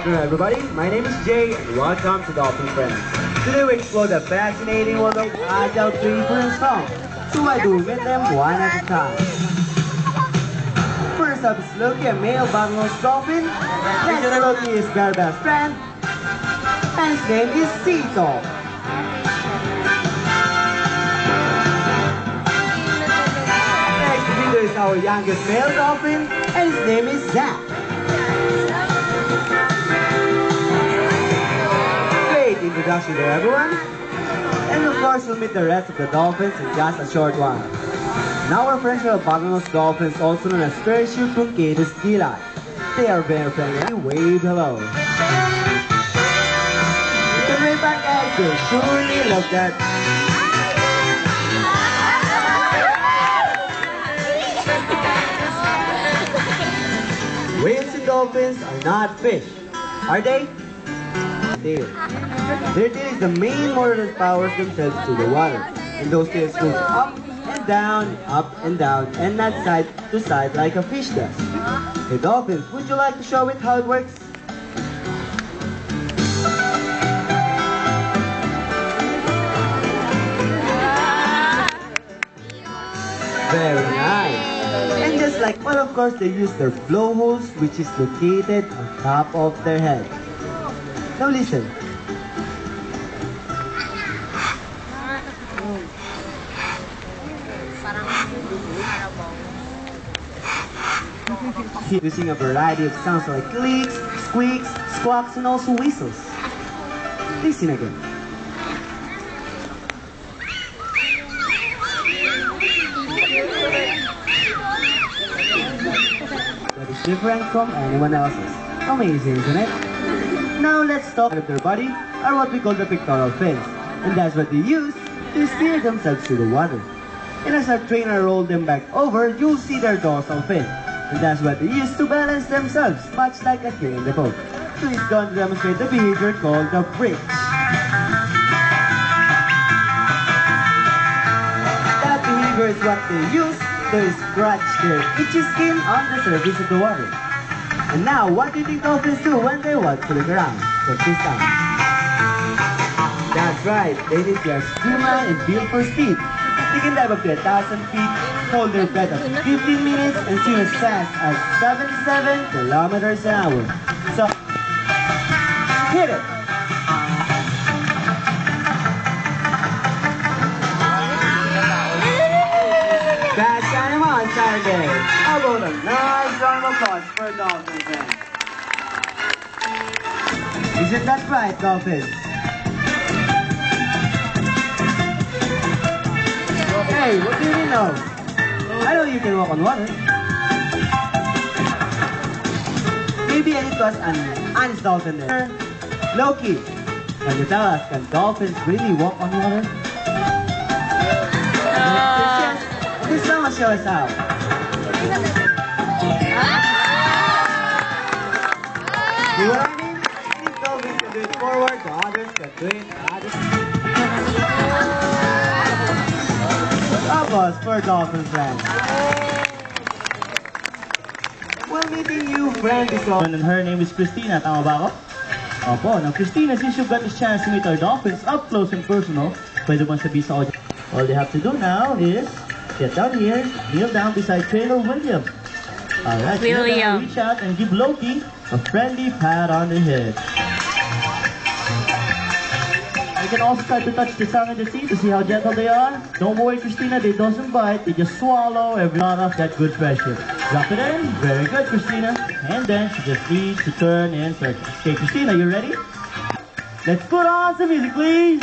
afternoon, everybody. My name is Jay, and welcome to Dolphin Friends. Today we explore the fascinating world of agile tree and song. So why do we meet them one at a time? First up is Loki, a male bottlenose dolphin. Next, Loki is their best friend, and his name is Seattle. Next, Peter is our youngest male dolphin, and his name is Zach. Introduction to everyone, and of course we'll meet the rest of the dolphins in just a short while. Now our friends are bottlenose dolphins, also known as Parachute Truncatus dili. They are very friendly. Wave hello. You can wave back guys, they surely love that. Whales and dolphins are not fish, are they? Tail. Their tail is the main motor that powers themselves to the water. And those tails move up and down, and not side to side like a fish does. Hey dolphins, would you like to show it how it works? Very nice. And just like, well, of course, they use their blowholes, which is located on top of their head. Now listen. Using a variety of sounds like clicks, squeaks, squawks, and also whistles. Listen again. That is different from anyone else's. Amazing, isn't it? Now let's talk about their body, or what we call the pectoral fins. And that's what they use to steer themselves through the water. And as our trainer rolled them back over, you'll see their dorsal fin. And that's what they use to balance themselves, much like a king in the boat. So he's going to demonstrate the behavior called the bridge. That behavior is what they use to scratch their itchy skin on the surface of the water. And now, what do you think dolphins do when they want to look around? Check this out. That's right, they need their streamline and build for speed. They can dive up to 1,000 feet, hold their breath up to 15 minutes, and swim as fast as 77 kilometers an hour. So, hit it! That's Animal on Saturday. How about a nice round of applause for dolphins, friends? Isn't that right, dolphins? Hey, what do you mean no? I know you can walk on water. Maybe I need to ask an honest dolphin there. Loki, can you tell us, can dolphins really walk on water? This one will show us how. See what I mean? These dolphins can do it forward, the others can do it, the others. Applause for dolphin friends. Well, meeting you, friend, is all. And her name is Christina, tama ba ako? Opo, now Christina, since you've got this chance to meet our dolphins up close and personal, pwede bang sabihin sa audience? All they have to do now is get down here, kneel down beside Trainer William. Alright, William. Reach out and give Loki a friendly pat on the head. You can also try to touch the tongue and the teeth to see how gentle they are. Don't worry, Christina, they doesn't bite. They just swallow every lot of that good pressure. Drop it in. Very good, Christina. And then she just needs to turn in circles. Okay, Christina, you ready? Let's put on some music, please.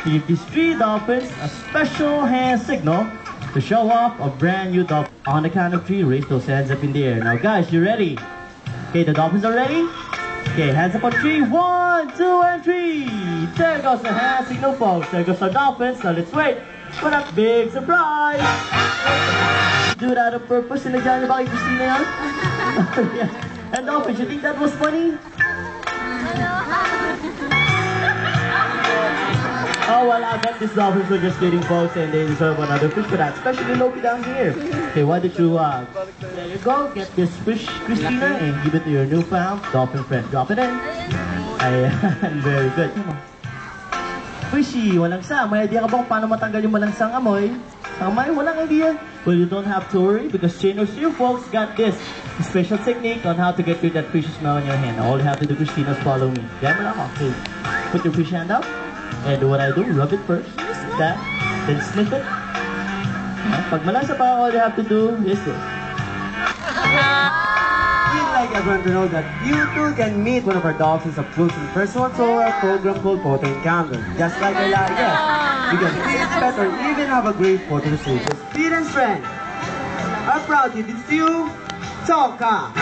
Give these three dolphins a special hand signal to show off a brand new dolphin. On the count of three, raise those hands up in the air. Now guys, you ready? Okay, the dolphins are ready? Okay, hands up on three. 1, 2, and 3. There goes the hand signal, folks. There goes the dolphins. Now let's wait for that big surprise. Do that on purpose. Sinadya niyo ba kay Christina yan? And dolphins, you think that was funny? Oh, well, I bet these dolphins were just kidding, folks, and they deserve another fish for that, especially Loki down here. Okay, why don't you, there you go, get this fish, Christina, and give it to your newfound dolphin friend. Drop it in. Ayan, very good. Fishy, walang sa. May idea ka bang paano matanggal yung malangsang amoy? Samay, walang idea. Well, you don't have to worry because Chino Stew folks got this special technique on how to get rid of that fishy smell in your hand. All you have to do, Christina, is follow me. Diyan mo lang ako. Okay. Put your fish hand up and do what I do. Rub it first. That. Then sniff it. Pag malasa pa, all you have to do is this. We'd like everyone to know that you too can meet one of our dolphins up close and personal through our program called Photo Encounter. Just like our last guest, you can taste pet or even have a great photo to save your speed and friends. Our proud to introduce you, Tonka.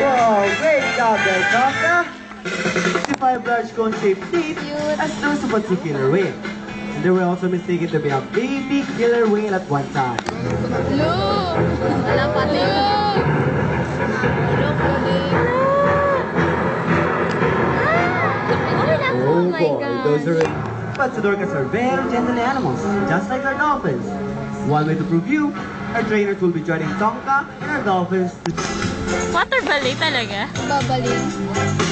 Whoa, great job there, Tonka. 55 large cone-shaped teeth as those of a two killer whale. And they were also mistaken to be a baby killer whale at one time. Look! Alam pati. Look! Oh my boy, God. those are... But Sidorcas are very gentle animals, just like our dolphins. One way to prove you, our trainers will be joining Tonka and our dolphins to... Water ballet talaga? Babaling.